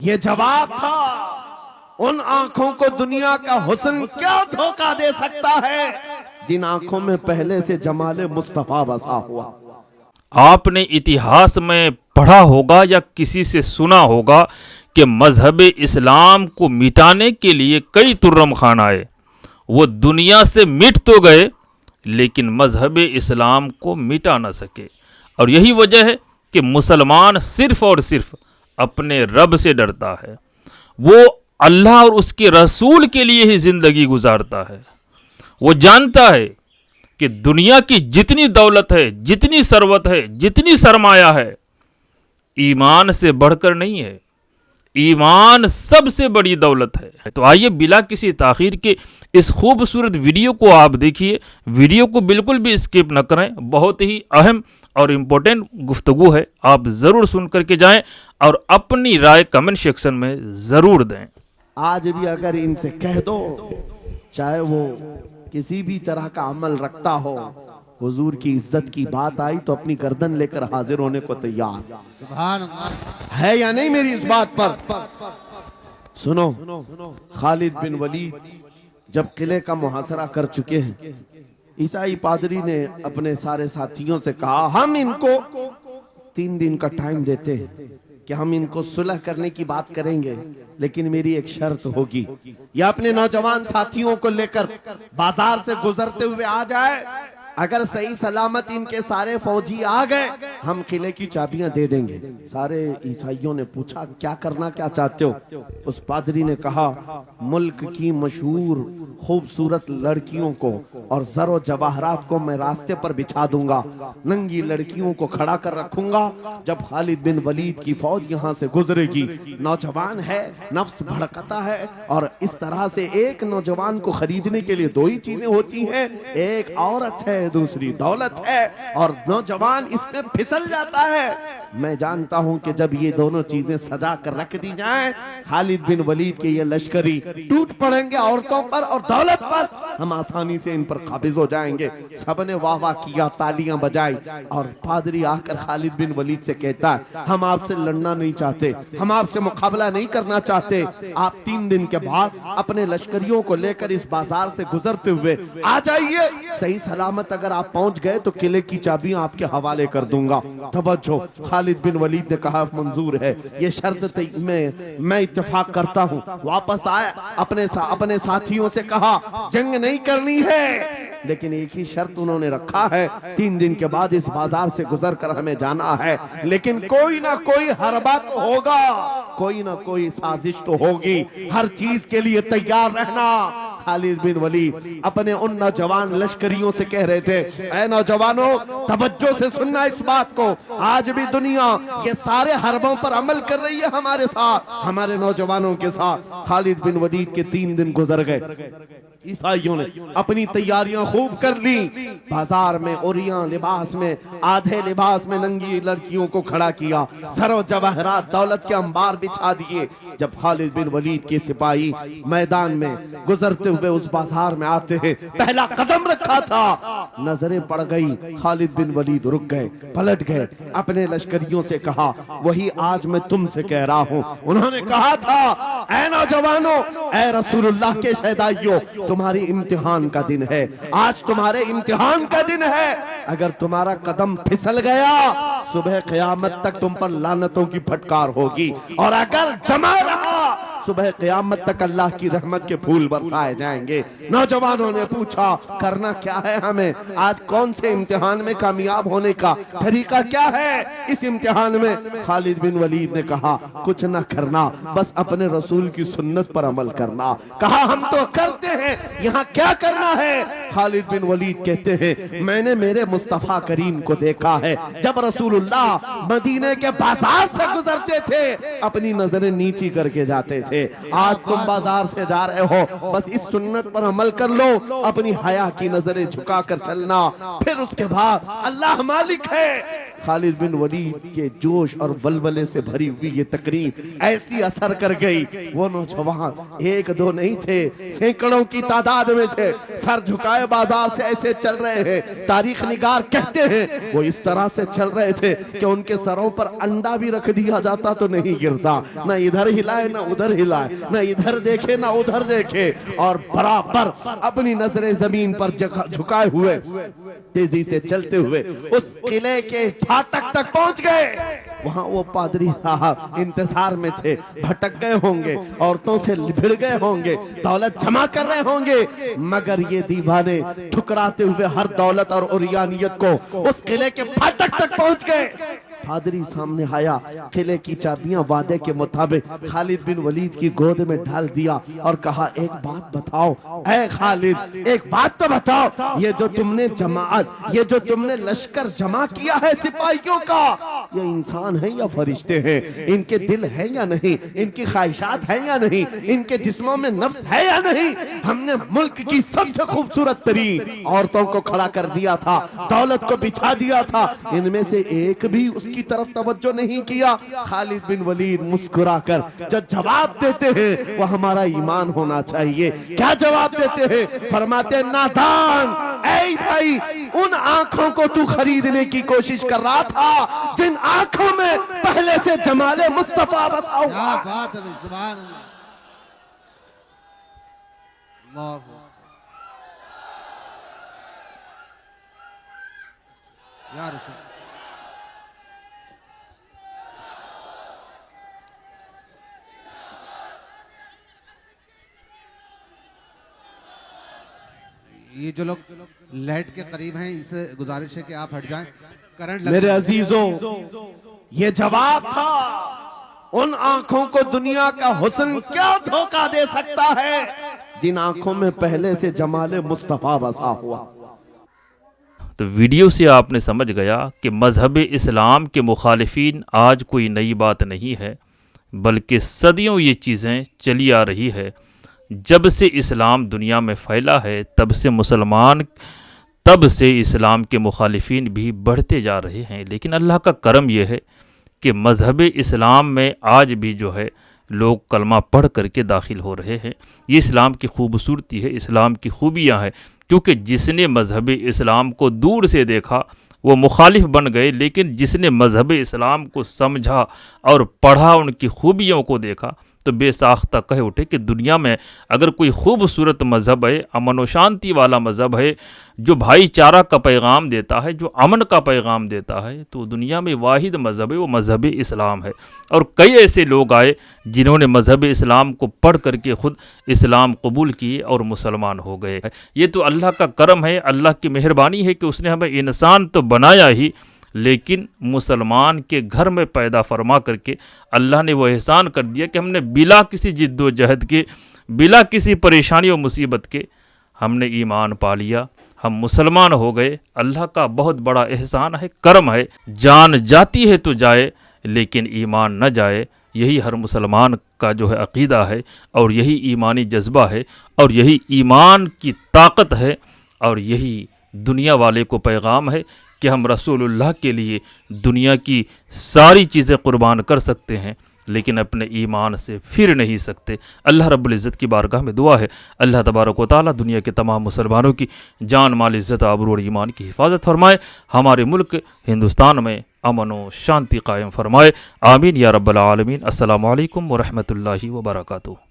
ये जवाब था। उन आंखों को दुनिया का हुस्न क्या धोखा दे सकता है जिन आंखों में पहले से जमाले मुस्तफा बसा हुआ। आपने इतिहास में पढ़ा होगा या किसी से सुना होगा कि मजहब इस्लाम को मिटाने के लिए कई तुर्रम खान आए। वो दुनिया से मिट तो गए लेकिन मजहब इस्लाम को मिटा न सके। और यही वजह है कि मुसलमान सिर्फ़ और सिर्फ अपने रब से डरता है। वो अल्लाह और उसके रसूल के लिए ही ज़िंदगी गुजारता है। वो जानता है कि दुनिया की जितनी दौलत है, जितनी सरवत है, जितनी सरमाया है, ईमान से बढ़कर नहीं है। ईमान सबसे बड़ी दौलत है। तो आइए बिला किसी ताखीर के इस खूबसूरत वीडियो को आप देखिए। वीडियो को बिल्कुल भी स्किप न करें। बहुत ही अहम और इम्पोर्टेंट गुफ्तगू है। आप ज़रूर सुन करके जाएं और अपनी राय कमेंट सेक्शन में ज़रूर दें। आज भी अगर इनसे कह दो, चाहे वो किसी भी तरह का अमल रखता हो, हुजूर की इज्जत की बात आई तो अपनी गर्दन लेकर हाजिर होने को तैयार। सुभान अल्लाह। है या नहीं मेरी इस बात पर? सुनो, खालिद बिन वलीद जब किले का मुहासरा कर चुके हैं, ईसाई पादरी ने अपने सारे साथियों से कहा, हम इनको 3 दिन का टाइम देते हैं कि हम इनको सुलह करने की बात करेंगे, लेकिन मेरी एक शर्त होगी। या अपने नौजवान साथियों को लेकर बाजार से गुजरते हुए आ जाए, अगर सही सलामत इनके सारे फौजी आ गए, हम किले की चाबियां दे देंगे। सारे ईसाइयों ने पूछा, क्या करना क्या चाहते हो? उस पादरी ने कहा, मुल्क की मशहूर खूबसूरत लड़कियों को और जरो जवाहरात को मैं रास्ते पर बिछा दूंगा, नंगी लड़कियों को खड़ा कर रखूंगा। जब खालिद बिन वलीद की फौज यहाँ से गुजरेगी, नौजवान है, नफ्स भड़कता है, और इस तरह से एक नौजवान को खरीदने के लिए 2 ही चीजें होती हैं, एक औरत है, दूसरी दौलत है, और नौजवान इसमें फिसल जाता है। मैं जानता हूं कि जब ये दोनों चीजें सजा कर रख दी जाएं, खालिद बिन वलीद के ये लश्करी टूट पड़ेंगे औरतों पर और दौलत पर, हम आसानी से इन पर काबिज हो जाएंगे। सबने वाह वाह किया, तालियां बजाई, और पादरी आकर खालिद बिन वलीद से कहता है, हम आपसे लड़ना नहीं चाहते, हम आपसे मुकाबला नहीं करना चाहते। आप 3 दिन के बाद अपने लश्करियों को लेकर इस बाजार से गुजरते हुए आ जाइए। सही सलामत अगर आप पहुंच गए तो किले की चाबियां आपके हवाले कर दूंगा। तवज्जो, खालिद बिन वलीद ने कहा, मंजूर है, ये शर्त मैं इत्तेफाक करता हूं। वापस आए, अपने साथियों से कहा, जंग नहीं करनी है, लेकिन एक ही शर्त उन्होंने रखा है, 3 दिन के बाद इस बाजार से गुजर कर हमें जाना है, लेकिन कोई ना कोई हरबा तो होगा, कोई ना कोई साजिश तो होगी, हर चीज के लिए तैयार रहना। खालिद बिन वलीद अपने उन नौजवान लश्करियों से कह रहे थे, ऐ नौजवानों, तवज्जो से सुनना इस बात को, आज भी दुनिया ये सारे हरबों पर अमल कर रही है हमारे साथ, हमारे नौजवानों के साथ। खालिद बिन वलीद के 3 दिन गुजर गए। ईसाइयों ने अपनी तैयारियां खूब कर ली। बाजार में ओरियां लिबास में, आधे लिबास में नंगी लड़कियों को खड़ा किया, सरो जवाहरात दौलत के अंबार बिछा दिए। जब खालिद बिन वलीद के सिपाही मैदान में गुजरते हुए उस बाजार में आते हैं, पहला कदम रखा था, नजरें पड़ गई, खालिद बिन वलीद रुक गए, पलट गए, अपने लश्करियों से कहा, वही आज मैं तुमसे कह रहा हूं। उन्होंने कहा था, ऐ नौजवानों, ऐ रसूलुल्लाह के शहदाइयों, तुम्हारी इम्तिहान का दिन है, आज तुम्हारे इम्तिहान का दिन है। अगर तुम्हारा कदम फिसल गया, सुबह क़यामत तक तुम पर लानतों की फटकार होगी, और अगर जमा रहा, सुबह क़यामत तक अल्लाह की रहमत के फूल बरसाए जाएंगे। नौजवानों ने पूछा, करना क्या है हमें? आज कौन से इम्तिहान में कामयाब होने का तरीका क्या है? इस इम्तिहान में खालिद बिन वलीद ने कहा, कुछ न करना, बस अपने रसूल की सुन्नत पर अमल करना। कहा, हम तो करते हैं, यहाँ क्या करना है? खालिद बिन वलीद कहते हैं, मैंने मेरे मुस्तफा करीम को देखा है, जब रसूलुल्लाह मदीने के बाजार से गुजरते थे, अपनी नजरें नीची करके जाते थे। आज तुम बाजार से जा रहे हो, बस इस सुन्नत पर अमल कर लो, अपनी हया की नजरें झुकाकर चलना, फिर उसके बाद अल्लाह मालिक है, खालिद बिन वलीद के जोश और बलबले से भरी हुई ये तकरीर ऐसी असर कर गई। वो नौजवान एक दो नहीं थे, सैकड़ों की तादाद में थे, सर झुकाए बाजार से ऐसे चल रहे हैं। तारीख निगार कहते हैं वो इस तरह से चल रहे थे कि उनके सरों पर अंडा भी रख दिया जाता तो नहीं गिरता, ना इधर हिलाए ना उधर हिलाए, ना इधर देखे ना उधर देखे, और बराबर अपनी नजरें जमीन पर झुकाए हुए तेजी से चलते हुए उस किले के फाटक तक पहुंच गए। वहां वो पादरी साहब इंतजार में थे, भटक गए होंगे, औरतों से लिपट गए होंगे, दौलत जमा कर रहे होंगे, मगर ये दीवाने ठुकराते हुए हर दौलत और उरियानियत को उस किले के फाटक तक पहुंच गए। पादरी सामने आया, किले की चाबियां वादे के मुताबिक खालिद बिन वलीद की गोद में डाल दिया और कहा, एक बात बताओ ऐ खालिद, एक बात तो बताओ, ये जो तुमने जमात, ये जो तुमने लश्कर जमा किया है सिपाहियों का, ये इंसान है या फरिश्ते हैं? इनके दिल है या नहीं? इनकी ख्वाहिशात है या नहीं? इनके जिस्मों में नफ्स है या नहीं? हमने मुल्क की सबसे खूबसूरत तरीन औरतों को खड़ा कर दिया था, दौलत को बिछा दिया था, इनमें से एक भी उसकी तरफ तवज्जो नहीं किया। खालिद बिन वलीद मुस्कुराकर जो जवाब देते हैं वो हमारा ईमान होना चाहिए। क्या जवाब देते हैं? फरमाते, नादान ऐसा ही उन आंखों को तू खरीदने की कोशिश कर रहा था जिन आंखों में पहले से जमाले मुस्तफा बसा हुआ। क्या बात है, सुभान अल्लाह। या रसूल, ये जो लोग लाइट के करीब हैं इनसे गुजारिश है कि आप हट जाएं, करंट लग मेरे अजीजों, ये जवाब था। उन आंखों को दुनिया का हुस्न क्या धोखा दे सकता है जिन आंखों में पहले से जमाले मुस्तफा बसा हुआ। तो वीडियो से आपने समझ गया कि मज़हब इस्लाम के मुखालिफिन आज कोई नई बात नहीं है, बल्कि सदियों ये चीज़ें चली आ रही है। जब से इस्लाम दुनिया में फैला है तब से इस्लाम के मुखालिफिन भी बढ़ते जा रहे हैं। लेकिन अल्लाह का करम यह है कि मज़हब इस्लाम में आज भी जो है लोग कलमा पढ़ करके दाखिल हो रहे हैं। ये इस्लाम की खूबसूरती है, इस्लाम की खूबियाँ हैं, क्योंकि जिसने मज़हब इस्लाम को दूर से देखा वो मुखालिफ बन गए, लेकिन जिसने मज़हब इस्लाम को समझा और पढ़ा, उनकी खूबियों को देखा, तो बेसाख्ता कह उठे कि दुनिया में अगर कोई खूबसूरत मज़हब है, अमन व शांति वाला मज़हब है, जो भाईचारा का पैगाम देता है, जो अमन का पैगाम देता है, तो दुनिया में वाहिद मज़हब है, वो मज़हब इस्लाम है। और कई ऐसे लोग आए जिन्होंने मज़हब इस्लाम को पढ़ करके ख़ुद इस्लाम कबूल किए और मुसलमान हो गए। ये तो अल्लाह का करम है, अल्लाह की मेहरबानी है कि उसने हमें इंसान तो बनाया ही, लेकिन मुसलमान के घर में पैदा फरमा करके अल्लाह ने वो एहसान कर दिया कि हमने बिला किसी जिद्दोजहद के, बिला किसी परेशानी और मुसीबत के हमने ईमान पा लिया, हम मुसलमान हो गए। अल्लाह का बहुत बड़ा एहसान है, करम है। जान जाती है तो जाए, लेकिन ईमान न जाए। यही हर मुसलमान का जो है अक़ीदा है, और यही ईमानी जज्बा है, और यही ईमान की ताकत है, और यही दुनिया वाले को पैगाम है कि हम रसूलुल्लाह के लिए दुनिया की सारी चीज़ें कुर्बान कर सकते हैं, लेकिन अपने ईमान से फिर नहीं सकते। अल्लाह रब्बुल इज़्ज़त की बारगाह में दुआ है, अल्लाह तबारक व तआला दुनिया के तमाम मुसलमानों की जान, माल, इज़्ज़त, आबरू और ईमान की हिफाजत फरमाए। हमारे मुल्क हिंदुस्तान में अमन व शांति कायम फरमाए। आमीन या रब्बल आलमीन। अस्सलामु अलैकुम व रहमतुल्लाहि व बरकातुहू।